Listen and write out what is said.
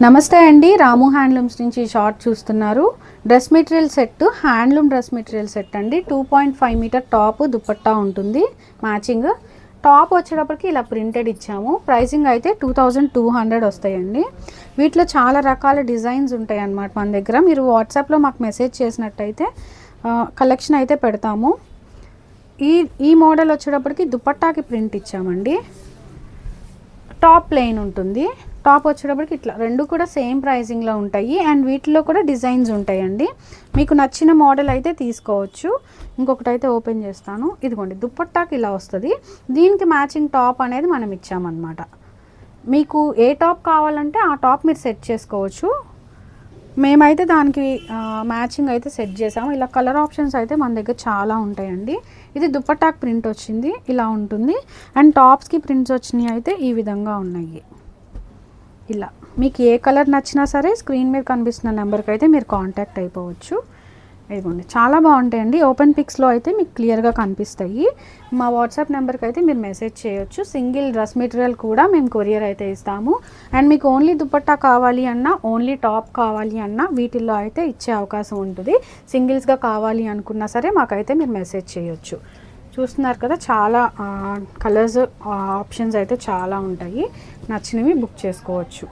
నమస్తే అండి, రాము హ్యాండ్లూమ్స్ నుంచి షార్ట్ చూస్తున్నారు. Dress material set, handloom dress material set అండి. 2.5 మీటర్ టాప్ దుపట్టా ఉంటుంది మ్యాచింగ్. టాప్ వచ్చేటప్పటికి ఇలా ప్రింటెడ్ ఇచ్చాము. ప్రైసింగ్ అయితే 2200 వస్తాయండి. వీటిలో చాలా రకాల డిజైన్స్ ఉంటాయి అన్నమాట మన దగ్గర. మీరు వాట్సాప్లో మాకు మెసేజ్ చేసినట్టయితే కలెక్షన్ అయితే పెడతాము. ఈ మోడల్ వచ్చేటప్పటికి దుపట్టాకి ప్రింట్ ఇచ్చామండి. టాప్ ప్లెయిన్ ఉంటుంది. టాప్ వచ్చేటప్పటికి ఇట్లా రెండు కూడా సేమ్ ప్రైజింగ్లో ఉంటాయి. అండ్ వీటిలో కూడా డిజైన్స్ ఉంటాయండి. మీకు నచ్చిన మోడల్ అయితే తీసుకోవచ్చు. ఇంకొకటి అయితే ఓపెన్ చేస్తాను. ఇదిగోండి, దుపట్టాకి ఇలా వస్తుంది. దీనికి మ్యాచింగ్ టాప్ అనేది మనం ఇచ్చామన్నమాట. మీకు ఏ టాప్ కావాలంటే ఆ టాప్ మీరు సెట్ చేసుకోవచ్చు. మేమైతే దానికి మ్యాచింగ్ అయితే సెట్ చేసాము. ఇలా కలర్ ఆప్షన్స్ అయితే మన దగ్గర చాలా ఉంటాయండి. ఇది దుపట్టాకి ప్రింట్ వచ్చింది, ఇలా ఉంటుంది. అండ్ టాప్స్కి ప్రింట్స్ వచ్చినాయి అయితే ఈ విధంగా ఉన్నాయి. ఇలా మీకు ఏ కలర్ నచ్చినా సరే స్క్రీన్ మీద కనిపిస్తున్న నెంబర్కి అయితే మీరు కాంటాక్ట్ అయిపోవచ్చు. ఇదిగోండి, చాలా బాగుంటాయండి. ఓపెన్ పిక్స్లో అయితే మీకు క్లియర్గా కనిపిస్తాయి. మా వాట్సాప్ నెంబర్కి అయితే మీరు మెసేజ్ చేయొచ్చు. సింగిల్ డ్రెస్ మెటీరియల్ కూడా మేము కొరియర్ అయితే ఇస్తాము. అండ్ మీకు ఓన్లీ దుపట్టా కావాలి అన్నా, ఓన్లీ టాప్ కావాలి అన్నా వీటిల్లో అయితే ఇచ్చే అవకాశం ఉంటుంది. సింగిల్స్గా కావాలి అనుకున్నా సరే మాకైతే మీరు మెసేజ్ చేయొచ్చు. చూస్తున్నారు కదా, చాలా కలర్స్ ఆప్షన్స్ అయితే చాలా ఉంటాయి. నచ్చినవి బుక్ చేసుకోవచ్చు.